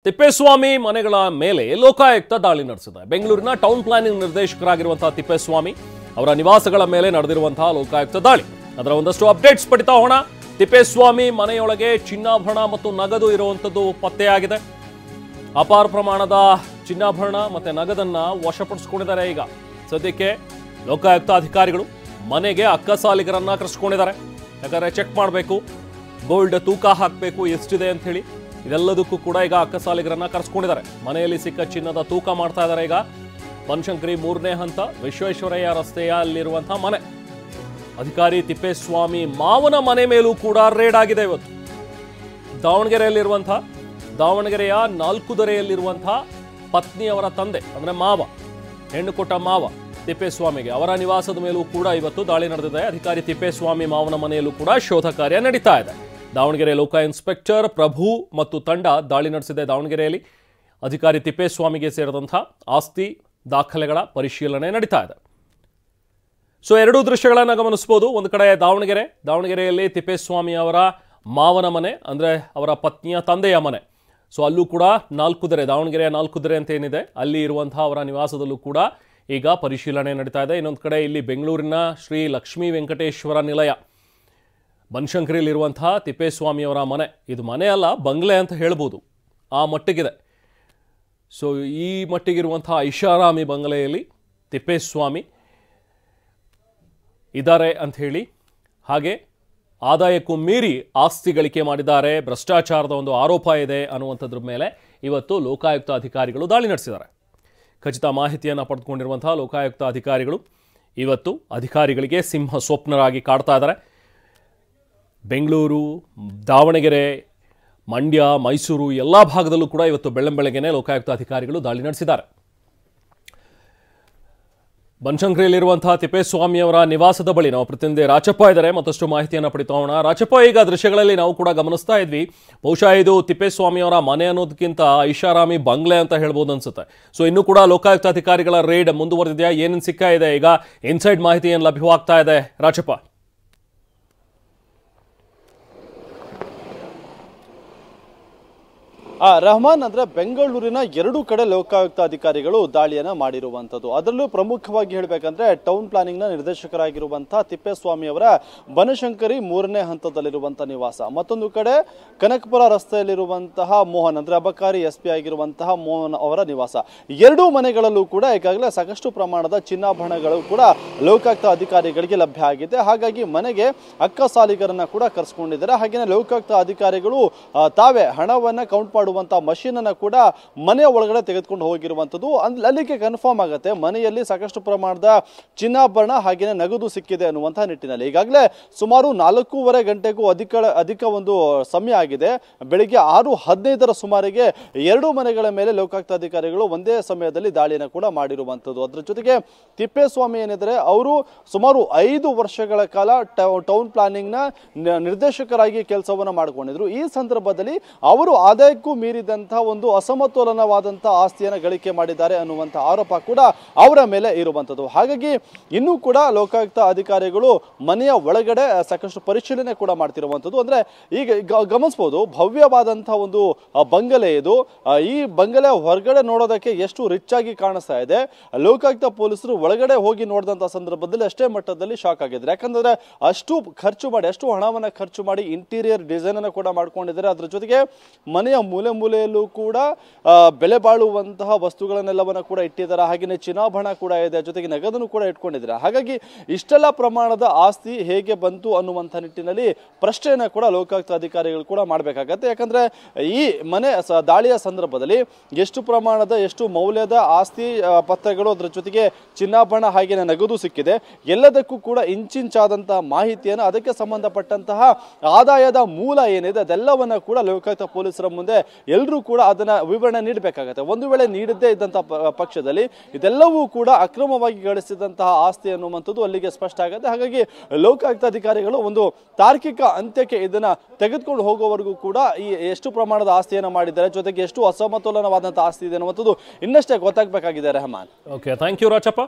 ತಿಪ್ಪೇಸ್ವಾಮಿ ಮನೆಗಳ ಮೇಲೆ ಲೋಕಾಯುಕ್ತ ದಾಳಿ ನಡೆಸಿದೆ. ಬೆಂಗಳೂರಿನ ಟೌನ್ ಪ್ಲಾನಿಂಗ್ ನಿರ್ದೇಶಕರಾಗಿರುವಂತಹ ತಿಪ್ಪೇಸ್ವಾಮಿ ಅವರ ನಿವಾಸಗಳ ಮೇಲೆ ನಡೆದಿರುವಂತಹ ಲೋಕಾಯುಕ್ತ ದಾಳಿ. ಅದರ ಒಂದಷ್ಟು ಅಪ್ಡೇಟ್ಸ್ ಪಡಿತಾ ಹೋಗೋಣ. ತಿಪ್ಪೇಸ್ವಾಮಿ ಮನೆಯೊಳಗೆ ಚಿನ್ನಾಭರಣ ಮತ್ತು ನಗದು ಇರುವಂತದ್ದು ಪತ್ತೆಯಾಗಿದೆ. ಅಪಾರ ಪ್ರಮಾಣದ ಚಿನ್ನಾಭರಣ ಮತ್ತೆ ನಗದನ್ನ ವಶಪಡಿಸಿಕೊಂಡಿದ್ದಾರೆ. ಈಗ ಸದ್ಯಕ್ಕೆ ಲೋಕಾಯುಕ್ತ ಅಧಿಕಾರಿಗಳು ಮನೆಗೆ ಅಕ್ಕಸಾಲಿಗರನ್ನ ಕರೆಸಿಕೊಂಡಿದ್ದಾರೆ. ಯಾಕಂದ್ರೆ ಚೆಕ್ ಮಾಡಬೇಕು, ಗೋಲ್ಡ್ ತೂಕ ಹಾಕಬೇಕು ಎಷ್ಟಿದೆ ಅಂತ ಹೇಳಿ. ಇದೆಲ್ಲದಕ್ಕೂ ಕೂಡ ಈಗ ಅಕ್ಕಸಾಲಿಗರನ್ನ ಕರೆಸ್ಕೊಂಡಿದ್ದಾರೆ. ಮನೆಯಲ್ಲಿ ಸಿಕ್ಕ ಚಿನ್ನದ ತೂಕ ಮಾಡ್ತಾ ಇದ್ದಾರೆ. ಈಗ ಬನಶಂಕರಿ 3ನೇ ಹಂತ ವಿಶ್ವೇಶ್ವರಯ್ಯ ರಸ್ತೆಯಲ್ಲಿರುವಂತಹ ಮನೆ, ಅಧಿಕಾರಿ ತಿಪ್ಪೇಸ್ವಾಮಿ ಮಾವನ ಮನೆ ಮೇಲೂ ಕೂಡ ರೇಡ್ ಆಗಿದೆ ಇವತ್ತು. ದಾವಣಗೆರೆಯ 4 ದೊರೆಯಲ್ಲಿರುವಂತಹ ಪತ್ನಿಯವರ ತಂದೆ ಅಂದ್ರೆ ಮಾವ, ಹೆಣ್ಣು ಕೊಟ್ಟ ಮಾವ ತಿಪ್ಪೇಸ್ವಾಮಿಗೆ ಅವರ ನಿವಾಸದ ಮೇಲೂ ಕೂಡ ಇವತ್ತು ದಾಳಿ ನಡೆದಿದೆ. ಅಧಿಕಾರಿ ತಿಪ್ಪೇಸ್ವಾಮಿ ಮಾವನ ಮನೆಯಲ್ಲೂ ಕೂಡ ಶೋಧ ಕಾರ್ಯ ನಡೀತಾ ಇದೆ. ದಾವಣಗೆರೆ ಲೋಕ ಇನ್ಸ್ಪೆಕ್ಟರ್ ಪ್ರಭು ಮತ್ತು ತಂಡ ದಾಳಿ ನಡೆಸಿದೆ. ದಾವಣಗೆರೆಯಲ್ಲಿ ಅಧಿಕಾರಿ ತಿಪ್ಪೇಸ್ವಾಮಿಗೆ ಸೇರಿದಂತಹ ಆಸ್ತಿ ದಾಖಲೆಗಳ ಪರಿಶೀಲನೆ ನಡೀತಾ ಇದೆ. ಸೊ ಎರಡೂ ದೃಶ್ಯಗಳನ್ನು ಗಮನಿಸಬಹುದು. ಒಂದು ಕಡೆ ದಾವಣಗೆರೆಯಲ್ಲಿ ತಿಪ್ಪೇಸ್ವಾಮಿ ಅವರ ಮಾವನ ಮನೆ ಅಂದ್ರೆ ಅವರ ಪತ್ನಿಯ ತಂದೆಯ ಮನೆ. ಸೊ ಅಲ್ಲೂ ಕೂಡ 4 ದೊರೆ, ದಾವಣಗೆರೆಯ 4 ದೊರೆ ಅಂತ ಏನಿದೆ ಅಲ್ಲಿ ಇರುವಂತಹ ಅವರ ನಿವಾಸದಲ್ಲೂ ಕೂಡ ಈಗ ಪರಿಶೀಲನೆ ನಡೀತಾ ಇದೆ. ಇನ್ನೊಂದು ಕಡೆ ಇಲ್ಲಿ ಬೆಂಗಳೂರಿನ ಶ್ರೀ ಲಕ್ಷ್ಮೀ ವೆಂಕಟೇಶ್ವರ ನಿಲಯ ಬನಶಂಕರಿಯಲ್ಲಿರುವಂತಹ ತಿಪ್ಪೇಸ್ವಾಮಿಯವರ ಮನೆ, ಇದು ಮನೆ ಅಲ್ಲ ಬಂಗ್ಲೆ ಅಂತ ಹೇಳ್ಬೋದು, ಆ ಮಟ್ಟಿಗಿದೆ. ಸೊ ಈ ಮಟ್ಟಿಗಿರುವಂತಹ ಐಷಾರಾಮಿ ಬಂಗಲೆಯಲ್ಲಿ ತಿಪ್ಪೇಸ್ವಾಮಿ ಇದ್ದಾರೆ ಅಂತ ಹೇಳಿ, ಹಾಗೆ ಆದಾಯಕ್ಕೂ ಮೀರಿ ಆಸ್ತಿ ಗಳಿಕೆ ಮಾಡಿದ್ದಾರೆ, ಭ್ರಷ್ಟಾಚಾರದ ಒಂದು ಆರೋಪ ಇದೆ ಅನ್ನುವಂಥದ್ರ ಮೇಲೆ ಇವತ್ತು ಲೋಕಾಯುಕ್ತ ಅಧಿಕಾರಿಗಳು ದಾಳಿ ನಡೆಸಿದ್ದಾರೆ. ಖಚಿತ ಮಾಹಿತಿಯನ್ನು ಪಡೆದುಕೊಂಡಿರುವಂತಹ ಲೋಕಾಯುಕ್ತ ಅಧಿಕಾರಿಗಳು ಇವತ್ತು ಅಧಿಕಾರಿಗಳಿಗೆ ಸಿಂಹ ಸ್ವಪ್ನರಾಗಿ ಕಾಡ್ತಾ ಇದ್ದಾರೆ. ಬೆಂಗಳೂರು, ದಾವಣಗೆರೆ, ಮಂಡ್ಯ, ಮೈಸೂರು ಎಲ್ಲ ಭಾಗದಲ್ಲೂ ಕೂಡ ಇವತ್ತು ಬೆಳ್ಳಂಬೆಳಗ್ಗೆನೆ ಲೋಕಾಯುಕ್ತ ಅಧಿಕಾರಿಗಳು ದಾಳಿ ನಡೆಸಿದ್ದಾರೆ. ಬನಶಂಕರಿಯಲ್ಲಿರುವಂತಹ ತಿಪ್ಪೇಸ್ವಾಮಿ ಅವರ ನಿವಾಸದ ಬಳಿ ನಾವು ಪ್ರತಿನಿಧಿ ರಾಚಪ್ಪ ಇದ್ದಾರೆ, ಮತ್ತಷ್ಟು ಮಾಹಿತಿಯನ್ನು ಪಡಿತಾ ಹೋಗೋಣ. ರಾಚಪ್ಪ, ಈಗ ದೃಶ್ಯಗಳಲ್ಲಿ ನಾವು ಕೂಡ ಗಮನಿಸ್ತಾ ಇದ್ವಿ, ಬಹುಶಃ ಇದು ತಿಪ್ಪೇಸ್ವಾಮಿ ಅವರ ಮನೆ ಅನ್ನೋದಕ್ಕಿಂತ ಐಷಾರಾಮಿ ಬಂಗ್ಲೆ ಅಂತ ಹೇಳ್ಬೋದು ಅನ್ಸುತ್ತೆ. ಸೊ ಇನ್ನೂ ಕೂಡ ಲೋಕಾಯುಕ್ತ ಅಧಿಕಾರಿಗಳ ರೇಡ್ ಮುಂದುವರೆದಿದೆಯಾ? ಏನೇನು ಸಿಕ್ಕ ಇದೆ? ಈಗ ಇನ್ಸೈಡ್ ಮಾಹಿತಿ ಏನು ಲಭ್ಯವಾಗ್ತಾ ಇದೆ ರಾಚಪ್ಪ? ರಹಮಾನ್, ಅಂದ್ರೆ ಬೆಂಗಳೂರಿನ 2 ಕಡೆ ಲೋಕಾಯುಕ್ತ ಅಧಿಕಾರಿಗಳು ದಾಳಿಯನ್ನ ಮಾಡಿರುವಂತದ್ದು. ಅದರಲ್ಲೂ ಪ್ರಮುಖವಾಗಿ ಹೇಳಬೇಕಂದ್ರೆ ಟೌನ್ ಪ್ಲಾನಿಂಗ್ ನ ನಿರ್ದೇಶಕರಾಗಿರುವಂತಹ ತಿಪ್ಪೇಸ್ವಾಮಿ ಅವರ ಬನಶಂಕರಿ 3ನೇ ಹಂತದಲ್ಲಿರುವಂತಹ ನಿವಾಸ, ಮತ್ತೊಂದು ಕಡೆ ಕನಕಪುರ ರಸ್ತೆಯಲ್ಲಿರುವಂತಹ ಮೋಹನ್ ಅಂದ್ರೆ ಅಬಕಾರಿ SP ಆಗಿರುವಂತಹ ಮೋಹನ್ ಅವರ ನಿವಾಸ. 2 ಮನೆಗಳಲ್ಲೂ ಕೂಡ ಈಗಾಗಲೇ ಸಾಕಷ್ಟು ಪ್ರಮಾಣದ ಚಿನ್ನಾಭರಣಗಳು ಕೂಡ ಲೋಕಾಯುಕ್ತ ಅಧಿಕಾರಿಗಳಿಗೆ ಲಭ್ಯ ಆಗಿದೆ. ಹಾಗಾಗಿ ಮನೆಗೆ ಅಕ್ಕಸಾಲಿಗರನ್ನ ಕೂಡ ಕರೆಸ್ಕೊಂಡಿದ್ದಾರೆ. ಹಾಗೇನೆ ಲೋಕಾಯುಕ್ತ ಅಧಿಕಾರಿಗಳು ತಾವೇ ಹಣವನ್ನ ಕೌಂಟ್ ಮಾಡುವಂತಹ ಮಷೀನ್ ಅನ್ನ ಕೂಡ ಮನೆಯ ಒಳಗಡೆ ತೆಗೆದುಕೊಂಡು ಹೋಗಿರುವಂತದ್ದು. ಅಲ್ಲಿಗೆ ಕನ್ಫರ್ಮ್ ಆಗುತ್ತೆ ಮನೆಯಲ್ಲಿ ಸಾಕಷ್ಟು ಪ್ರಮಾಣದ ಚಿನ್ನಾಭರಣ ಹಾಗೇನೆ ನಗದು ಸಿಕ್ಕಿದೆ ಅನ್ನುವಂತಹ ನಿಟ್ಟಿನಲ್ಲಿ. ಈಗಾಗಲೇ ಸುಮಾರು 4:15 ಗಂಟೆಗೂ ಅಧಿಕ ಒಂದು ಸಮಯ ಆಗಿದೆ. ಬೆಳಿಗ್ಗೆ 6:15 ಸುಮಾರಿಗೆ 2 ಮನೆಗಳ ಮೇಲೆ ಲೋಕಾಯುಕ್ತ ಅಧಿಕಾರಿಗಳು ಒಂದೇ ಸಮಯದಲ್ಲಿ ದಾಳಿಯನ್ನು ಕೂಡ ಮಾಡಿರುವಂತದ್ದು. ಅದರ ಜೊತೆಗೆ ತಿಪ್ಪೇಸ್ವಾಮಿ ಏನಿದ್ರೆ ಅವರು ಸುಮಾರು 5 ವರ್ಷಗಳ ಕಾಲ ಟೌನ್ ಪ್ಲಾನಿಂಗ್ ನ ನಿರ್ದೇಶಕರಾಗಿ ಕೆಲಸವನ್ನ ಮಾಡಿಕೊಂಡಿದ್ರು. ಈ ಸಂದರ್ಭದಲ್ಲಿ ಅವರು ಆದಾಯಕ್ಕೂ ಮೀರಿದಂತಹ ಒಂದು ಅಸಮತೋಲನವಾದಂತಹ ಆಸ್ತಿಯನ್ನು ಗಳಿಕೆ ಮಾಡಿದ್ದಾರೆ ಅನ್ನುವಂತಹ ಆರೋಪ ಕೂಡ ಅವರ ಮೇಲೆ ಇರುವಂತದ್ದು. ಹಾಗಾಗಿ ಇನ್ನೂ ಕೂಡ ಲೋಕಾಯುಕ್ತ ಅಧಿಕಾರಿಗಳು ಮನೆಯ ಒಳಗಡೆ ಸಾಕಷ್ಟು ಪರಿಶೀಲನೆ ಕೂಡ ಮಾಡ್ತಿರುವಂತದ್ದು. ಅಂದ್ರೆ ಈಗ ಗಮನಿಸಬಹುದು, ಭವ್ಯವಾದಂತಹ ಒಂದು ಬಂಗಲೆ ಇದು. ಈ ಬಂಗಲೆ ಹೊರಗಡೆ ನೋಡೋದಕ್ಕೆ ಎಷ್ಟು ರಿಚ್ ಆಗಿ ಕಾಣಿಸ್ತಾ ಇದೆ. ಲೋಕಾಯುಕ್ತ ಪೊಲೀಸರು ಒಳಗಡೆ ಹೋಗಿ ನೋಡಿದಂತಹ ಸಂದರ್ಭದಲ್ಲಿ ಅಷ್ಟೇ ಮಟ್ಟದಲ್ಲಿ ಶಾಕ್ ಆಗಿದ್ದಾರೆ. ಯಾಕಂದ್ರೆ ಅಷ್ಟು ಹಣವನ್ನ ಖರ್ಚು ಮಾಡಿ ಇಂಟೀರಿಯರ್ ಡಿಸೈನ್ ಅನ್ನು ಕೂಡ ಮಾಡ್ಕೊಂಡಿದ್ದಾರೆ. ಅದ್ರ ಜೊತೆಗೆ ಮನೆಯ ಮೂಲೆಯಲ್ಲೂ ಕೂಡ ಬೆಲೆ ಬಾಳುವಂತಹ ವಸ್ತುಗಳನ್ನೆಲ್ಲವನ್ನ ಕೂಡ ಇಟ್ಟಿದ್ದಾರೆ. ಹಾಗೆಯೇ ಚಿನ್ನಾಭರಣ ಕೂಡ ಇದೆ, ಜೊತೆಗೆ ನಗದನ್ನು ಕೂಡ ಇಟ್ಕೊಂಡಿದ್ದಾರೆ. ಹಾಗಾಗಿ ಇಷ್ಟೆಲ್ಲ ಪ್ರಮಾಣದ ಆಸ್ತಿ ಹೇಗೆ ಬಂತು ಅನ್ನುವಂಥ ನಿಟ್ಟಿನಲ್ಲಿ ಪ್ರಶ್ನೆಯನ್ನ ಕೂಡ ಲೋಕಾಯುಕ್ತ ಅಧಿಕಾರಿಗಳು ಕೂಡ ಮಾಡಬೇಕಾಗತ್ತೆ. ಯಾಕಂದ್ರೆ ಈ ಮನೆ ದಾಳಿಯ ಸಂದರ್ಭದಲ್ಲಿ ಎಷ್ಟು ಮೌಲ್ಯದ ಆಸ್ತಿ ಪತ್ರಗಳು, ಅದರ ಜೊತೆಗೆ ಚಿನ್ನಾಭರಣ ಹಾಗೆಯೇ ನಗದು ಸಿಕ್ಕಿದೆ, ಎಲ್ಲದಕ್ಕೂ ಕೂಡ ಇಂಚಿಂಚಾದಂತಹ ಮಾಹಿತಿಯನ್ನು, ಅದಕ್ಕೆ ಸಂಬಂಧಪಟ್ಟಂತಹ ಆದಾಯದ ಮೂಲ ಏನಿದೆ ಅದೆಲ್ಲವನ್ನ ಕೂಡ ಲೋಕಾಯುಕ್ತ ಪೊಲೀಸರ ಮುಂದೆ ಎಲ್ಲರೂ ಕೂಡ ಅದನ್ನ ವಿವರಣೆ ನೀಡಬೇಕಾಗುತ್ತೆ. ಒಂದು ವೇಳೆ ನೀಡದೇ ಇದ್ದಂತಹ ಪಕ್ಷದಲ್ಲಿ ಇದೆಲ್ಲವೂ ಕೂಡ ಅಕ್ರಮವಾಗಿ ಗಳಿಸಿದಂತಹ ಆಸ್ತಿ ಅನ್ನುವಂಥದ್ದು ಅಲ್ಲಿಗೆ ಸ್ಪಷ್ಟ ಆಗುತ್ತೆ. ಹಾಗಾಗಿ ಲೋಕಾಯುಕ್ತ ಅಧಿಕಾರಿಗಳು ಒಂದು ತಾರ್ಕಿಕ ಅಂತ್ಯಕ್ಕೆ ಇದನ್ನ ತೆಗೆದುಕೊಂಡು ಹೋಗುವವರೆಗೂ ಕೂಡ ಈ ಎಷ್ಟು ಪ್ರಮಾಣದ ಆಸ್ತಿಯನ್ನು ಮಾಡಿದ್ದಾರೆ, ಜೊತೆಗೆ ಎಷ್ಟು ಅಸಮತೋಲನವಾದಂತಹ ಆಸ್ತಿ ಇದೆ ಅನ್ನುವಂಥದ್ದು ಇನ್ನಷ್ಟೇ ಗೊತ್ತಾಗಬೇಕಾಗಿದೆ. Rehman, okay, thank you Rachappa.